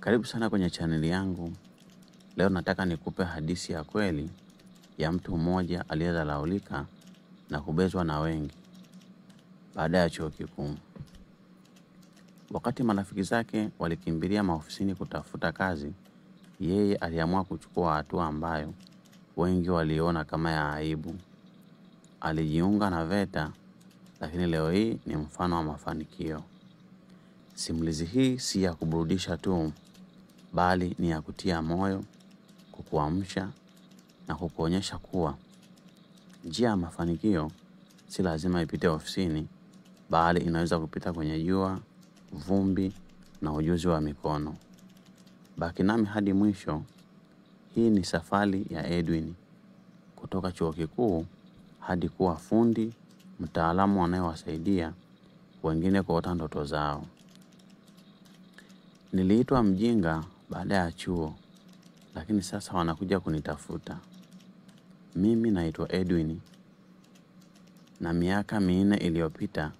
Karibu sana kwenye chaneli yangu. Leo nataka nikupe hadithi ya kweli ya mtu mmoja aliyedharaulika na kubezwa na wengi baada ya chuo kikuu. Wakati marafiki zake walikimbilia maofisini kutafuta kazi, yeye aliamua kuchukua hatua ambayo wengi waliona kama ya aibu. Alijiunga na VETA, lakini leo hii ni mfano wa mafanikio. Simulizi hii si ya kuburudisha tu, bali ni ya kutia moyo, kukuamsha na kukuonyesha kuwa njia ya mafanikio si lazima ipite ofisini, bali inaweza kupita kwenye jua, vumbi na ujuzi wa mikono. Baki nami hadi mwisho. Hii ni safari ya Edwin kutoka chuo kikuu hadi kuwa fundi mtaalamu anayewasaidia wengine kuota ndoto zao. Niliitwa mjinga baada ya chuo, lakini sasa wanakuja kunitafuta. Mimi naitwa Edwin, na miaka 4 iliyopita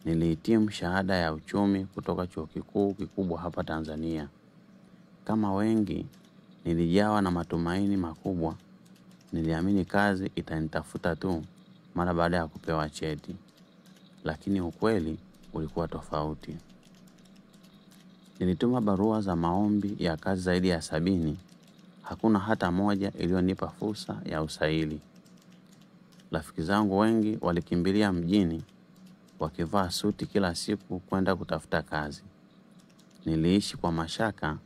nilihitimu shahada ya uchumi kutoka chuo kikuu kikubwa hapa Tanzania. Kama wengi, nilijawa na matumaini makubwa. Niliamini kazi itanitafuta tu mara baada ya kupewa cheti. Lakini ukweli ulikuwa tofauti. Nilituma barua za maombi ya kazi zaidi ya 70. Hakuna hata moja iliyonipa fursa ya usaili. Rafiki zangu wengi walikimbilia mjini wakivaa suti kila siku kwenda kutafuta kazi. Niliishi kwa mashaka,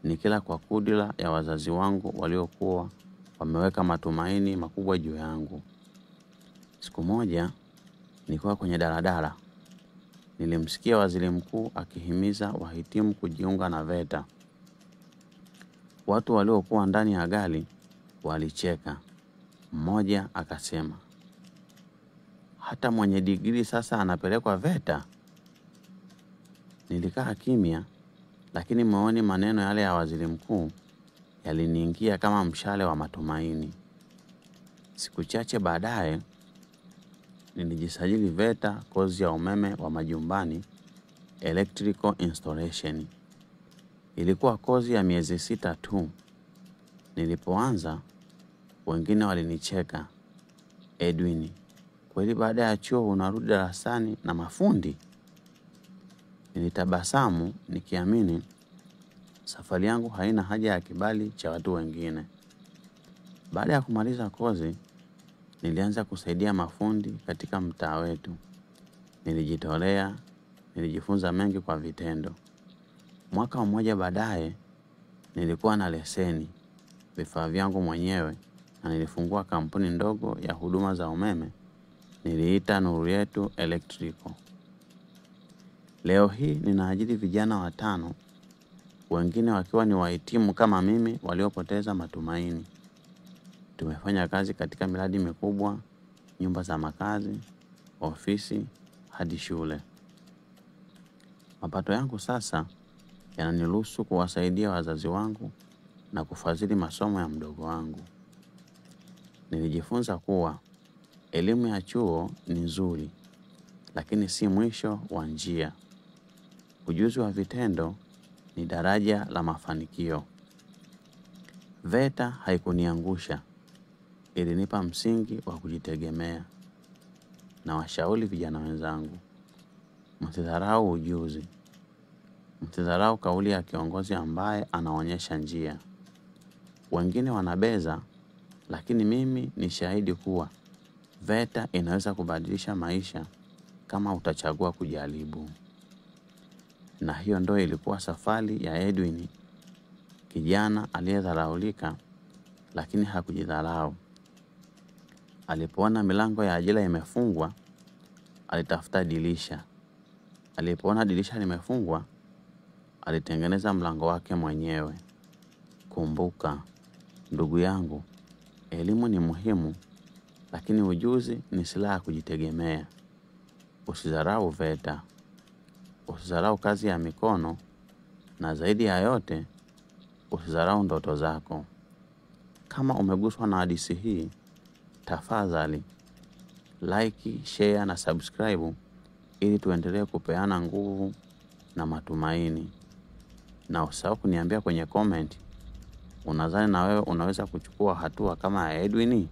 nikila kwa kudila ya wazazi wangu waliokuwa wameweka matumaini makubwa juu yangu. Siku moja nilikuwa kwenye daladala. Nilimsikia waziri mkuu akihimiza wahitimu kujiunga na VETA. Watu waliokuwa ndani ya gari walicheka. Mmoja akasema, hata mwenye digrii sasa anapelekwa VETA? Nilikaa kimya, lakini moyoni maneno yale ya waziri mkuu yaliniingia kama mshale wa matumaini. Siku chache baadaye nilijisajili VETA, kozi ya umeme wa majumbani, electrical installation. Ilikuwa kozi ya miezi 6 tu. Nilipoanza, wengine walinicheka. Edwin, kweli baada ya chuo unarudi darasani na mafundi? Nilitabasamu nikiamini safari yangu haina haja ya kibali cha watu wengine. Baada ya kumaliza kozi, nilianza kusaidia mafundi katika mtaa wetu. Nilijitolea, nilijifunza mengi kwa vitendo. Mwaka mmoja baadaye, nilikuwa na leseni, vifaa vyangu mwenyewe, na nilifungua kampuni ndogo ya huduma za umeme. Niliita Nuru Yetu Electrical. Leo hii ninaajiri vijana 5, wengine wakiwa ni wahitimu kama mimi waliopoteza matumaini. Tumefanya kazi katika miradi mikubwa, nyumba za makazi, ofisi hadi shule. Mapato yangu sasa yananiruhusu kuwasaidia wazazi wangu na kufadhili masomo ya mdogo wangu. Nilijifunza kuwa elimu ya chuo ni nzuri, lakini si mwisho wa njia. Ujuzi wa vitendo ni daraja la mafanikio. VETA haikuniangusha, ilinipa msingi wa kujitegemea. Na washauri vijana wenzangu, msidharau ujuzi. Msidharau kauli ya kiongozi ambaye anaonyesha njia. Wengine wanabeza, lakini mimi ni shahidi kuwa VETA inaweza kubadilisha maisha kama utachagua kujaribu. Na hiyo ndo ilikuwa safari ya Edwin, kijana aliyedharaulika lakini hakujidharau. Alipoona milango ya ajira imefungwa, alitafuta dirisha. Alipoona dirisha limefungwa, alitengeneza mlango wake mwenyewe. Kumbuka, ndugu yangu, elimu ni muhimu, lakini ujuzi ni silaha kujitegemea. Usidharau VETA, usidharau kazi ya mikono, na zaidi ya yote, usidharau ndoto zako. Kama umeguswa na hadithi hii, tafadhali like, share na subscribe ili tuendelee kupeana nguvu na matumaini. Na usahau kuniambia kwenye comment, unadhani na wewe unaweza kuchukua hatua kama ya Edwin?